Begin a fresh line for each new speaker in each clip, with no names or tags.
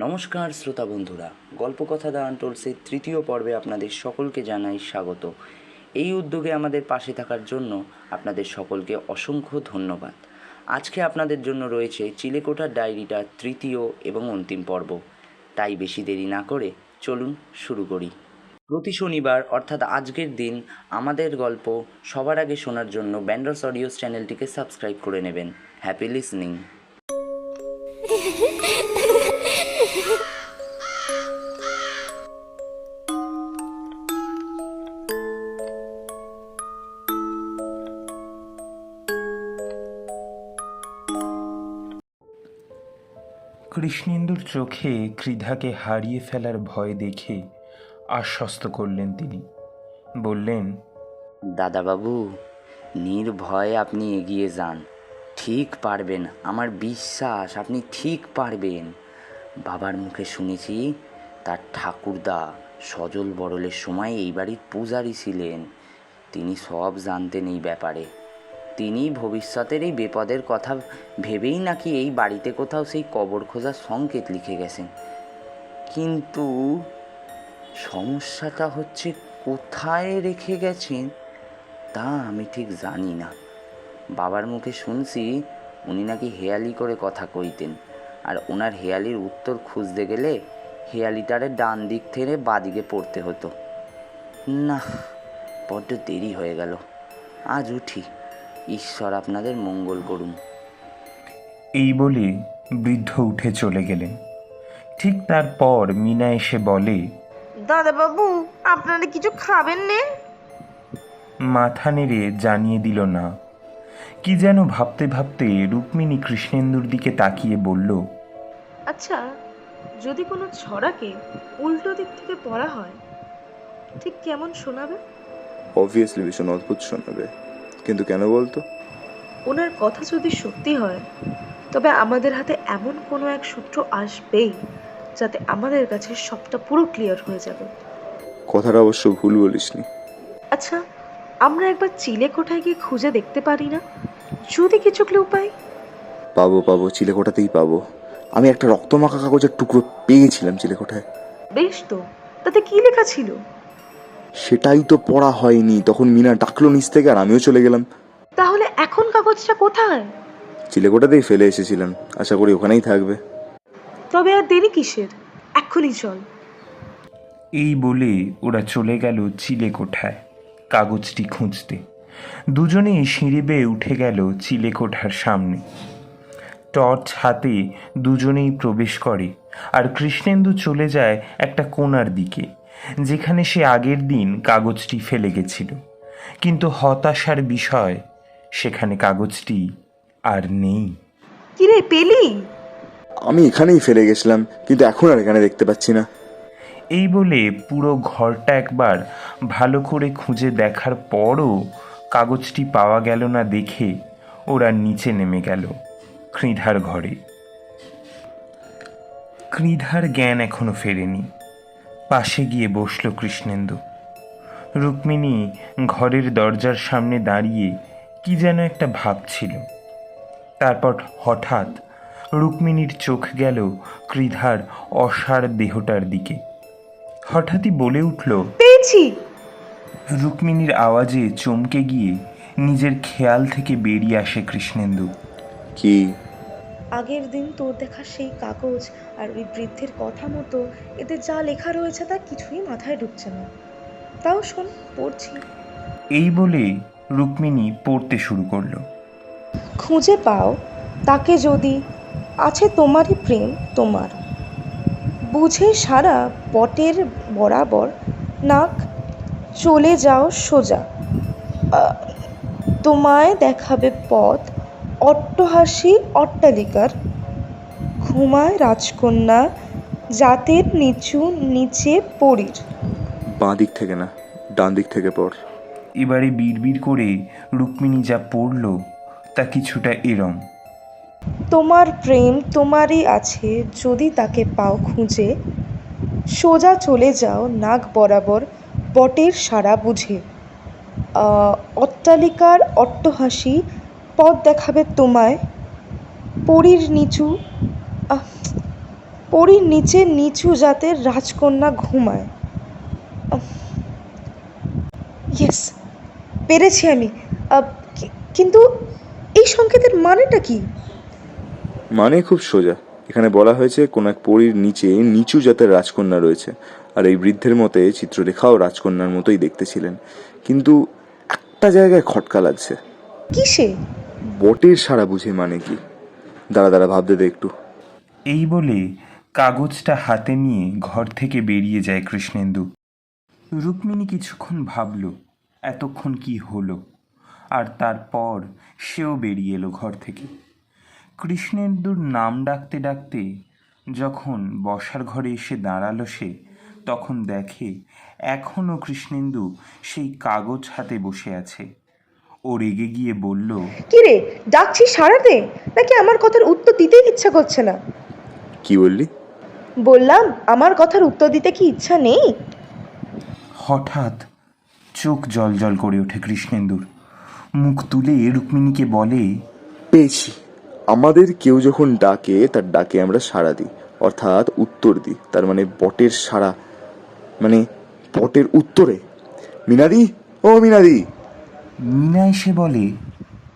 নমস্কার শ্রোতা বন্ধুরা, গল্পকথা দ্য আনটোল্ডসের তৃতীয় পর্বে আপনাদের সকলকে জানাই স্বাগত। এই উদ্যোগে আমাদের পাশে থাকার জন্য আপনাদের সকলকে অসংখ্য ধন্যবাদ। আজকে আপনাদের জন্য রয়েছে চিলেকোঠার ডায়েরিটার তৃতীয় এবং অন্তিম পর্ব। তাই বেশি দেরি না করে চলুন শুরু করি। প্রতি শনিবার অর্থাৎ আজকের দিন আমাদের গল্প সবার আগে শোনার জন্য ব্যান্ডার্স অডিওস চ্যানেলটিকে সাবস্ক্রাইব করে নেবেন। Happy listening.
কৃষ্ণেন্দুর চোখে ক্রীধাকে হারিয়ে ফেলার ভয় দেখে আশ্বস্ত করলেন তিনি। বললেন,
দাদাবাবু, নির্ভয়ে আপনি এগিয়ে যান, ঠিক পারবেন। আমার বিশ্বাস আপনি ঠিক পারবেন। বাবার মুখে শুনেছি তার ঠাকুরদা সজল বড়লের সময় এই বাড়ির পূজারী ছিলেন। তিনি সব জানতেন এই ব্যাপারে। তিনি ভবিষ্যতের এই বিপদের কথা ভেবেই নাকি এই বাড়িতে কোথাও সেই কবর খোঁজার সংকেত লিখে গেছেন। কিন্তু সমস্যাটা হচ্ছে কোথায় রেখে গেছেন তা আমি ঠিক জানি না। বাবার মুখে শুনছি উনি নাকি হেয়ালি করে কথা কইতেন, আর ওনার হেয়ালির উত্তর খুঁজতে গেলে হেয়ালিটারে ডান দিক থেকে বাদিকে পড়তে হতো। না, বড্ড দেরি হয়ে গেল। আজ উঠি। ঈশ্বর আপনাদের মঙ্গল করুন।
এই বলে বৃদ্ধ উঠে চলে গেলেন। ঠিক তারপর মিনা এসে বলে,
দাদাবাবু, আপনারা কিছু খাবেন নে?
মাথা নেড়ে জানিয়ে দিল না। কি যেন ভাবতে ভাবতে রুক্মিণী কৃষ্ণেন্দুর দিকে তাকিয়ে বলল,
আচ্ছা, যদি কোনো ছড়াকে উল্টো দিক থেকে পড়া হয় ঠিক কেমন শোনাবে?
অবভিয়াসলি ভীষণ অদ্ভুত শোনাবে, কিন্তু কেন বলতো?
ওনার কথা যদি সত্যি হয় তবে আমাদের হাতে এমন কোনো এক সূত্র আসবেই যাতে আমাদের কাছে সবটা পুরো ক্লিয়ার হয়ে যাবে।
কথাটা অবশ্য ভুল বলিসনি।
আচ্ছা, আমরা একবার চিলেকোঠায় গিয়ে খুঁজে দেখতে পারি না? যদি কিছু ক্লু পাই।
পাবো, চিলেকোঠাতেই পাবো। আমি একটা রক্তমাখা কাগজের টুকরো পেয়েছিলাম চিলেকোঠায়।
বেশ তো, তাতে কি লেখা ছিল?
সেটাই তো পড়া হয়নি। তখন মিনা ডাকলো নিচ থেকে, আর আমিও চলে গেলাম।
তাহলে এখন কাগজটা কোথায়?
চিলেকোঠাতেই ফেলে এসেছিলাম, আশা করি ওখানেই থাকবে।
তবে আর দেরি কিসের? এক্ষুনি চল।
এই বলে ওরা চলে গেল চিলেকোঠায় কাগজটি খুঁজতে। দুজনেই সিঁড়ি বেয়ে উঠে গেল চিলেকোঠার সামনে। টর্চ হাতে দুজনেই প্রবেশ করে, আর কৃষ্ণেন্দু চলে যায় একটা কোণার দিকে, যেখানে সে আগের দিন কাগজটি ফেলে গেছিল। কিন্তু হতাশার বিষয়, সেখানে কাগজটি আর নেই।
কিরে, পেলি?
আমি এখানেই ফেলে গেছিলাম, কিন্তু এখন আর এখানে দেখতে পাচ্ছি না।
এই বলে পুরো ঘরটা একবার ভালো করে খুঁজে দেখার পরও কাগজটি পাওয়া গেল না দেখে ওরা নিচে নেমে গেল ক্রীধার ঘরে। ক্রীধার জ্ঞান এখনো ফেরেনি। পাশে গিয়ে বসল কৃষ্ণেন্দু। রুক্মিণী ঘরের দরজার সামনে দাঁড়িয়ে কি যেন একটা ভাবছিল। তারপর হঠাৎ রুক্মিণীর চোখ গেল ক্রীধার অসাড় দেহটার দিকে। হঠাৎই বলে উঠল,
পেয়েছি।
রুক্মিণীর আওয়াজে চমকে গিয়ে নিজের খেয়াল থেকে বেরিয়ে আসে কৃষ্ণেন্দু।
কি?
আগের দিন তোর দেখা সেই কাগজ আর ওই বৃদ্ধের কথা মতো এতে যা লেখা রয়েছে তা কিছুই মাথায় ঢুকছে না। তাও শোন, পড়ছি।
এই বলে রুক্মিণী পড়তে শুরু করলো।
খুঁজে পাও তাকে যদি, আছে তোমারই প্রেম তোমার, বুঝে সারা বটের বরাবর, নাক চলে যাও সোজা, তোমায় দেখাবে পথ অট্টহাসি অট্টালিকার, ঘুমায় রাজকন্যা জাতের নিচু নিচে পড়ির।
বাঁ দিক থেকে না, ডান দিক থেকে পড়।
এবারে বিড়বিড় করে রুক্মিণী যা পড়ল তা কিছুটা এরম।
তোমার প্রেম তোমারই আছে যদি তাকে পাও খুঁজে, সোজা চলে যাও নাক বরাবর বটের সারা বুঝে, অট্টালিকার অট্টহাসি পথ দেখাবে তোমায়, পরীর নিচু পরীর নিচে নিচু জাতের রাজকন্যা ঘুমায়। ইয়েস, পেরেছি আমি। কিন্তু এই সংকেতের মানেটা কি?
মানে খুব সোজা। এখানে বলা হয়েছে কোনো এক পরীর নিচে নিচু জাতের রাজকন্যা রয়েছে, আর এই বৃদ্ধের মতে চিত্রলেখাও রাজকন্যার মতোই দেখতে ছিলেন। কিন্তু একটা জায়গায় খটকা লাগছে।
কিসে?
বটের সারা বুঝে মানে কি? দাঁড়া দাঁড়া, ভাবতে দে একটু।
এই বলে কাগজটা হাতে নিয়ে ঘর থেকে বেরিয়ে যায় কৃষ্ণেন্দু। রুক্মিণী কিছুক্ষণ ভাবল এতক্ষণ কি হলো, আর তারপর সেও বেরিয়ে এলো ঘর থেকে। কৃষ্ণেন্দুর নাম ডাকতে ডাকতে যখন বসার ঘরে এসে দাঁড়ালো সে, তখন দেখে এখনও কৃষ্ণেন্দু সেই কাগজ হাতে বসে আছে। ও রেগে গিয়ে বলল,
কি রে, ডাকছি সাড়া দে, নাকি আমার কথার উত্তর দিতেই ইচ্ছা করছে না?
কি বললি?
বললাম আমার কথার উত্তর দিতে কি ইচ্ছা নেই?
হঠাৎ চোখ জল করে ওঠে কৃষ্ণেন্দুর। মুখ তুলে রুক্মিণীকে বলে,
পেয়েছি। আমাদের কেউ যখন ডাকে তার ডাকে আমরা সাড়া দিই, অর্থাৎ উত্তর দিই। তার মানে বটের সাড়া, মানে বটের উত্তরে। মিনাদি, ও মিনাদি।
মিনা এসে বলে,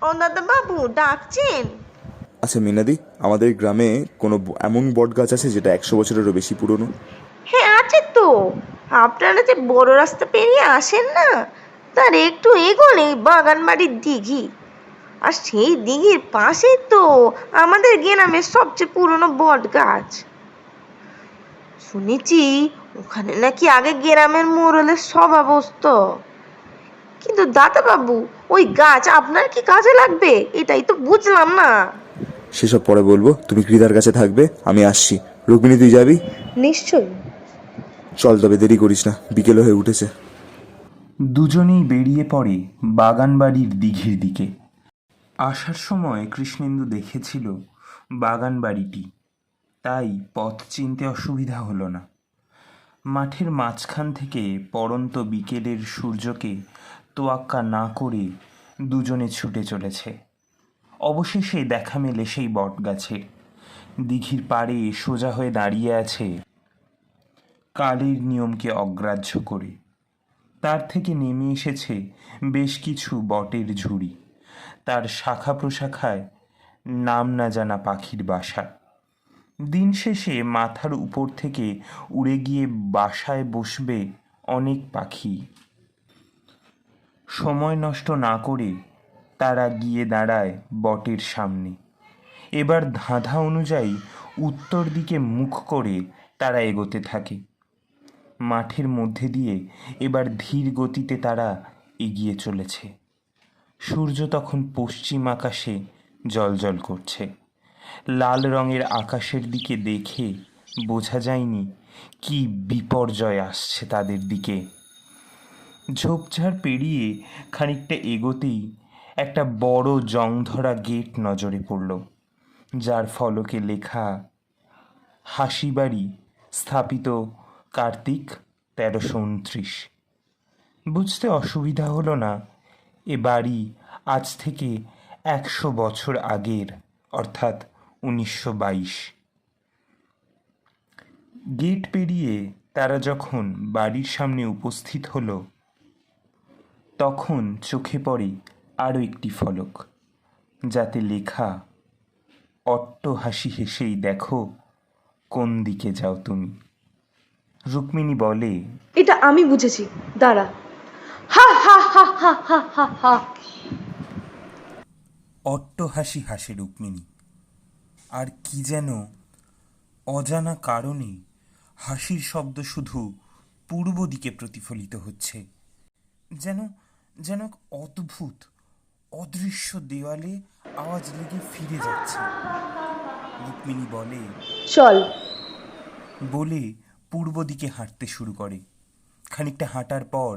ও দাদা বাবু ডাকছেন?
আচ্ছা মিনাদি, আমাদের গ্রামে কোনো এমন বট গাছ আছে যেটা 100 বছরেরও বেশি পুরনো?
হ্যাঁ আছে তো। আপনারা যে বড় রাস্তা পেরিয়ে আসেন না, তার একটু এগোলেই বাগান বাড়ির দিঘি। আর সেই দিঘির পাশেই তো আমাদের গ্রামের সবচেয়ে পুরনো বট গাছ। শুনেছি ওখানে নাকি আগে গ্রামের মোড়লের সভা বসতো। কিন্তু দাদা বাবু, ওই গাছ আপনার কি কাজে লাগবে এটাই তো বুঝলাম না।
সেসব পরে বলবো, তুমি কৃদার কাছে থাকবে, আমি আসছি। রুক্মিণী, তুই যাবি?
নিশ্চয়ই।
চল তবে, দেরি করিস না, বিকেল হয়ে উঠেছে।
দুজনেই বেরিয়ে পড়ে বাগানবাড়ির দিঘির দিকে। আসার সময় কৃষ্ণেন্দু দেখেছিল বাগান বাড়িটি, তাই পথ চিনতে অসুবিধা হলো না। মাঠের মাঝখান থেকে পড়ন্ত বিকেলের সূর্যকে তোয়াক্কা না করে দুজনে ছুটে চলেছে। অবশেষে দেখা মেলে সেই বটগাছের। দিঘির পাড়ে সোজা হয়ে দাঁড়িয়ে আছে কালের নিয়মকে অগ্রাহ্য করে। তার থেকে নেমে এসেছে বেশ কিছু বটের ঝুড়ি, তার শাখা প্রশাখায় নাম না জানা পাখির বাসা। দিন শেষে মাথার উপর থেকে উড়ে গিয়ে বাসায় বসবে অনেক পাখি। সময় নষ্ট না করে তারা গিয়ে দাঁড়ায় বটের সামনে। এবার ধাঁধা অনুযায়ী উত্তর দিকে মুখ করে তারা এগোতে থাকে। মাঠের মধ্যে দিয়ে এবার ধীর গতিতে তারা এগিয়ে চলেছে। সূর্য তখন পশ্চিম আকাশে জ্বলজ্বল করছে। লাল রঙের আকাশের দিকে দেখে বোঝা যায়নি কি বিপর্যয় আসছে তাদের দিকে। ঝোপঝাড় পেরিয়ে খানিকটা এগোতেই একটা বড় জংধরা গেট নজরে পড়ল, যার ফলকে লেখা হাসিবাড়ি, স্থাপিত কার্তিক 1329। বুঝতে অসুবিধা হলো না এ বাড়ি আজ থেকে 100 বছর আগের, অর্থাৎ 1922। গেট পেরিয়ে তারা যখন বাড়ির সামনে উপস্থিত হলো, তখন চোখে পড়ে আরও একটি ফলক, যাতে লেখা অট্টহাসি হেসেই দেখো কোন দিকে যাও তুমি। রুক্মিণী বলে,
এটা আমি বুঝেছি, দাঁড়া। হা হা হা হা হা হা হা।
অট্টহাসি হাসে রুক্মিণী, আর কি যেন অজানা কারণে হাসির শব্দ শুধু পূর্ব দিকে প্রতিফলিত হচ্ছে, যেন যেন এক অদ্ভুত অদৃশ্য দেওয়ালে আওয়াজ লেগে ফিরে যাচ্ছে। রুক্মিণী বলে,
চল।
বলে পূর্ব দিকে হাঁটতে শুরু করে। খানিকটা হাঁটার পর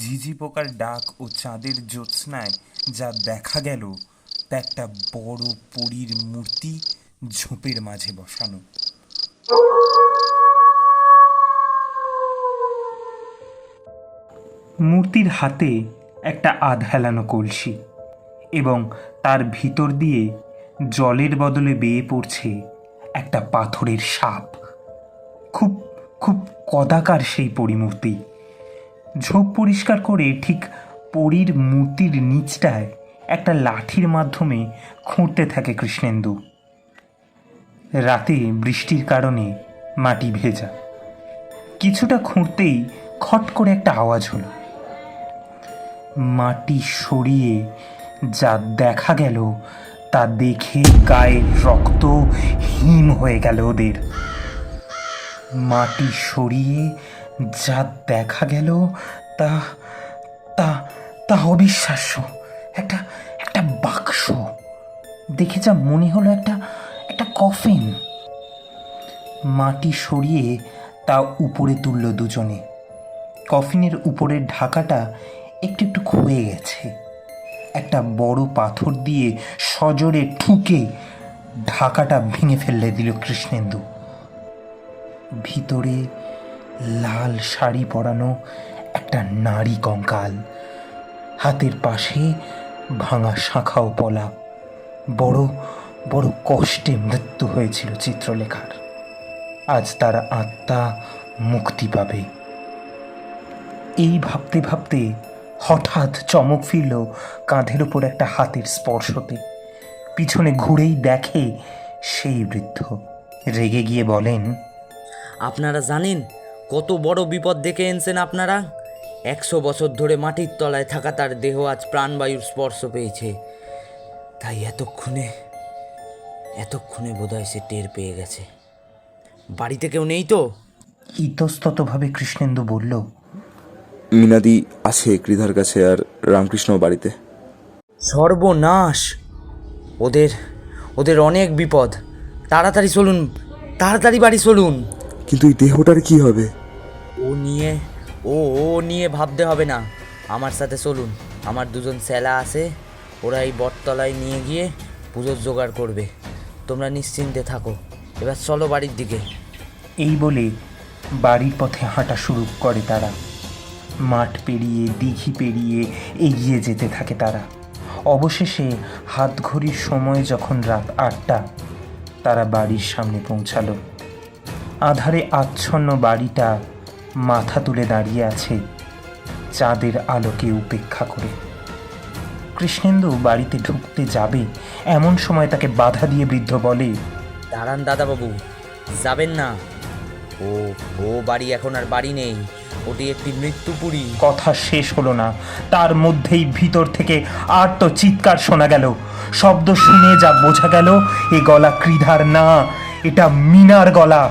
ঝিঝি পোকার ডাক ও চাঁদের জ্যোৎস্নায় যা দেখা গেল তা একটা বড় পরীর মূর্তি ঝোপের মাঝে বসানো। মূর্তির হাতে একটা আধহেলানো কলসি, এবং তার ভিতর দিয়ে জলের বদলে বেয়ে পড়ছে একটা পাথরের সাপ। খুব খুব কদাকার সেই পরিমূর্তি। ঝোপ পরিষ্কার করে ঠিক পরীর মূর্তির নিচটায় একটা লাঠির মাধ্যমে খুঁড়তে থাকে কৃষ্ণেন্দু। রাতে বৃষ্টির কারণে মাটি ভেজা। কিছুটা খুঁড়তেই খট করে একটা আওয়াজ হলো। মাটি সরিয়ে যা দেখা গেল তা দেখে গায়ের রক্ত হিম হয়ে গেল ওদের। মাটি সরিয়ে যা দেখা গেল তা তা তা অবিশ্বাস্য। একটা একটা বাক্স দেখে যা মনে হলো একটা একটা কফিন। মাটি সরিয়ে তা উপরে তুলল দুজনে। কফিনের উপরের ঢাকাটা একটু একটু ক্ষয়ে গেছে। একটা বড় পাথর দিয়ে সজোরে ঠুকে ঢাকাটা ভেঙে ফেললে দিল কৃষ্ণেন্দু। ভিতরে লাল শাড়ি পরানো একটা নারী কঙ্কাল, হাতের পাশে ভাঙা শাখা ও পলা। বড় বড় কষ্টে মৃত্যু হয়েছিল চিত্রলেখার। আজ তার আত্মা মুক্তি পাবে। এই ভাবতে ভাবতে হঠাৎ চমক ফিরল কাঁধের ওপর একটা হাতের স্পর্শতে। পিছনে ঘুরেই দেখে সেই বৃদ্ধ। রেগে গিয়ে বলেন,
আপনারা জানেন কত বড় বিপদ ডেকে এনেছেন আপনারা? 100 বছর ধরে মাটির তলায় থাকা তার দেহ আজ প্রাণবায়ুর স্পর্শ পেয়েছে। তাই এতক্ষণে বোধহয় সে টের পেয়ে গেছে। বাড়িতে কেউ নেই তো?
ইতস্ততভাবে কৃষ্ণেন্দু বলল,
মিনাদি আছে কৃধার কাছে, আর রামকৃষ্ণ বাড়িতে।
সর্বনাশ! ওদের অনেক বিপদ। তাড়াতাড়ি চলুন, তাড়াতাড়ি বাড়ি চলুন।
কিন্তু এই দেহটার কি হবে?
ও নিয়ে ভাবতে হবে না। আমার সাথে চলুন। আমার 2জন ছেলা আছে, ওরা এই বটতলায় নিয়ে গিয়ে পুজোর জোগাড় করবে। তোমরা নিশ্চিন্তে থাকো। এবার চলো বাড়ির দিকে।
এই বলে বাড়ির পথে হাঁটা শুরু করে তারা। মাঠ পেরিয়ে দিঘি পেরিয়ে এগিয়ে যেতে থাকে তারা। অবশেষে হাতঘড়ির সময় যখন রাত 8টা, তারা বাড়ির সামনে পৌঁছালো। আধারে আচ্ছন্ন বাড়িটা মাথা তুলে দাঁড়িয়ে আছে চাঁদের আলোকে উপেক্ষা করে। কৃষ্ণেন্দু বাড়িতে ঢুকতে যাবে এমন সময় তাকে বাধা দিয়ে বৃদ্ধ বলে,
দাঁড়ান দাদাবাবু, যাবেন না। ও বাড়ি এখন আর বাড়ি নেই, ওটি একটি মৃত্যুপুরী।
কথা শেষ হলো না, তার মধ্যেই ভিতর থেকে আর্ত চিৎকার শোনা গেল। শব্দ শুনে যা বোঝা গেল, এ গলা কৃধার না, এটা মিনার গলা।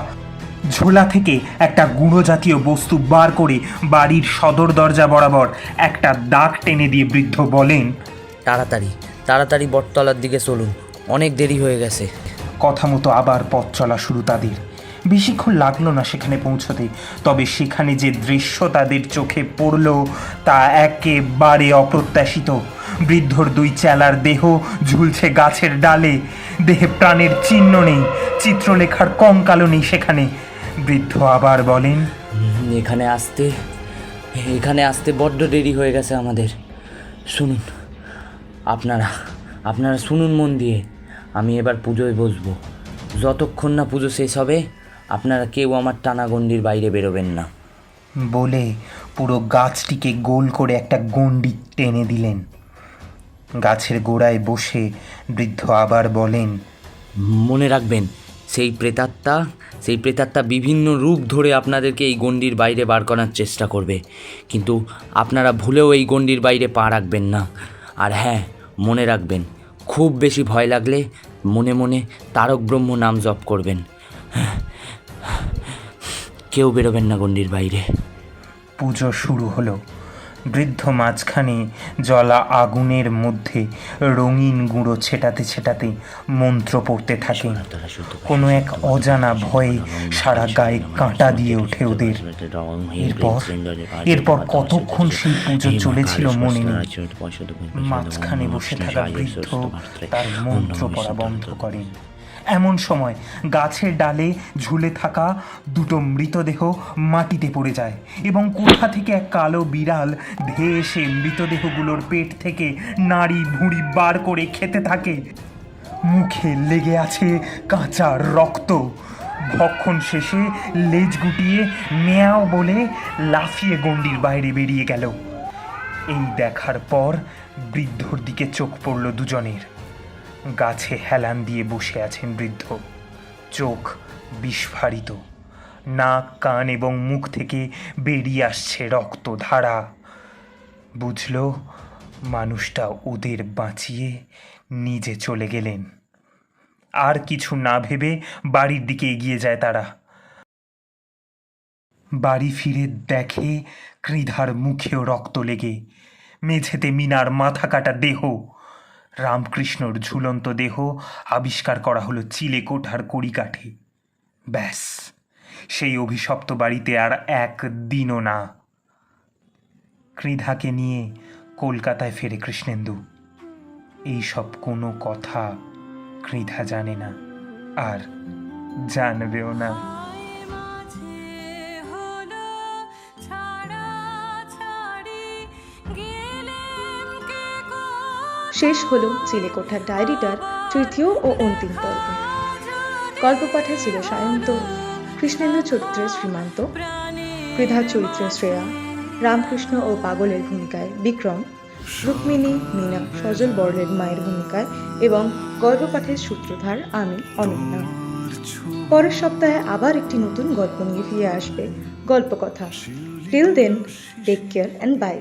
ঝোলা থেকে একটা গুঁড়ো জাতীয় বস্তু বার করে বাড়ির সদর দরজা বরাবর একটা দাগ টেনে দিয়ে বৃদ্ধ বলেন,
তাড়াতাড়ি বটতলার দিকে চলুন, অনেক দেরি হয়ে গেছে।
কথা মতো আবার পথ চলা শুরু তাদের। বেশিক্ষণ লাগলো না সেখানে পৌঁছতে। তবে সেখানে যে দৃশ্য তাদের চোখে পড়ল তা একেবারে অপ্রত্যাশিত। বৃদ্ধর 2 চেলার দেহ ঝুলছে গাছের ডালে। দেহে প্রাণের চিহ্ন নেই, চিত্রলেখার কঙ্কালও নেই সেখানে। বৃদ্ধ আবার বলেন,
এখানে আসতে বড্ড দেরি হয়ে গেছে আমাদের। শুনুন, আপনারা শুনুন মন দিয়ে। আমি এবার পুজোয় বসবো। যতক্ষণ না পুজো শেষ হবে আপনারা কেউ আমার টানাগন্ডির বাইরে বেরোবেন না।
বলে পুরো গাছটিকে গোল করে একটা গণ্ডি টেনে দিলেন। গাছের গোড়ায় বসে বৃদ্ধ আবার বলেন,
মনে রাখবেন, সেই প্রেতাত্মা বিভিন্ন রূপ ধরে আপনাদেরকে এই গণ্ডির বাইরে বার করার চেষ্টা করবে, কিন্তু আপনারা ভুলেও এই গণ্ডির বাইরে পা রাখবেন না। আর হ্যাঁ, মনে রাখবেন, খুব বেশি ভয় লাগলে মনে মনে তারক ব্রহ্ম নাম জপ করবেন। কেউ বেরোবেন না গণ্ডির বাইরে।
পুজো শুরু হলো। বৃদ্ধ মাঝখানে জ্বলা আগুনের মধ্যে রঙিন গুঁড়ো ছেটাতে মন্ত্র পড়তে থাকে। কোনো এক অজানা ভয়ে সারা গায়ে কাঁটা দিয়ে ওঠে ওদের। এরপর কতক্ষণ সেই পুজো চলেছিল মনে নেই। মাঝখানে বসে থাকা বৃদ্ধ তার মন্ত্র পড়া বন্ধ করেন। এমন সময় গাছের ডালে ঝুলে থাকা 2টো মৃতদেহ মাটিতে পড়ে যায় এবং কোথা থেকে এক কালো বিড়াল ধেয়ে এসে মৃতদেহগুলোর পেট থেকে নাড়ি ভুঁড়ি বার করে খেতে থাকে। মুখে লেগে আছে কাঁচা রক্ত। ভক্ষণ শেষে লেজ গুটিয়ে মেয়াও বলে লাফিয়ে গণ্ডির বাইরে বেরিয়ে গেল। এই দেখার পর বৃদ্ধর দিকে চোখ পড়ল দুজনের। গাছে হেলান দিয়ে বসে আছেন বৃদ্ধ, চোখ বিস্ফারিত, নাক কান এবং মুখ থেকে বেরিয়ে আসছে রক্তধারা। বুঝল মানুষটা ওদের বাঁচিয়ে নিজে চলে গেলেন। আর কিছু না ভেবে বাড়ির দিকে এগিয়ে যায় তারা। বাড়ি ফিরে দেখে কৃধার মুখেও রক্ত লেগে, মেঝেতে মিনার মাথা কাটা দেহ। রামকৃষ্ণর ঝুলন্ত দেহ আবিষ্কার করা হলো চিলেকোঠার কড়িকাঠে। ব্যাস, সেই অভিশপ্ত বাড়িতে আর একদিনও না। কৃধাকে নিয়ে কলকাতায় ফেরে কৃষ্ণেন্দু। এইসব কোনো কথা কৃধা জানে না, আর জানবেও না।
শেষ হলো চিলেকোঠার ডায়েরিটার তৃতীয় ও অন্তিম পর্ব। গল্প পাঠে ছিল সায়ন্ত, কৃষ্ণেন্দু চরিত্রে শ্রীমান্ত, কৃধার চরিত্রে শ্রেয়া, রামকৃষ্ণ ও পাগলের ভূমিকায় বিক্রম, রুক্মিণী, মীনা, সজল বড়লের মায়ের ভূমিকায় এবং গল্প পাঠের সূত্রধার আমি অনন্যা। পরের সপ্তাহে আবার একটি নতুন গল্প নিয়ে ফিরে আসবে গল্পকথা। Till then, take care and by.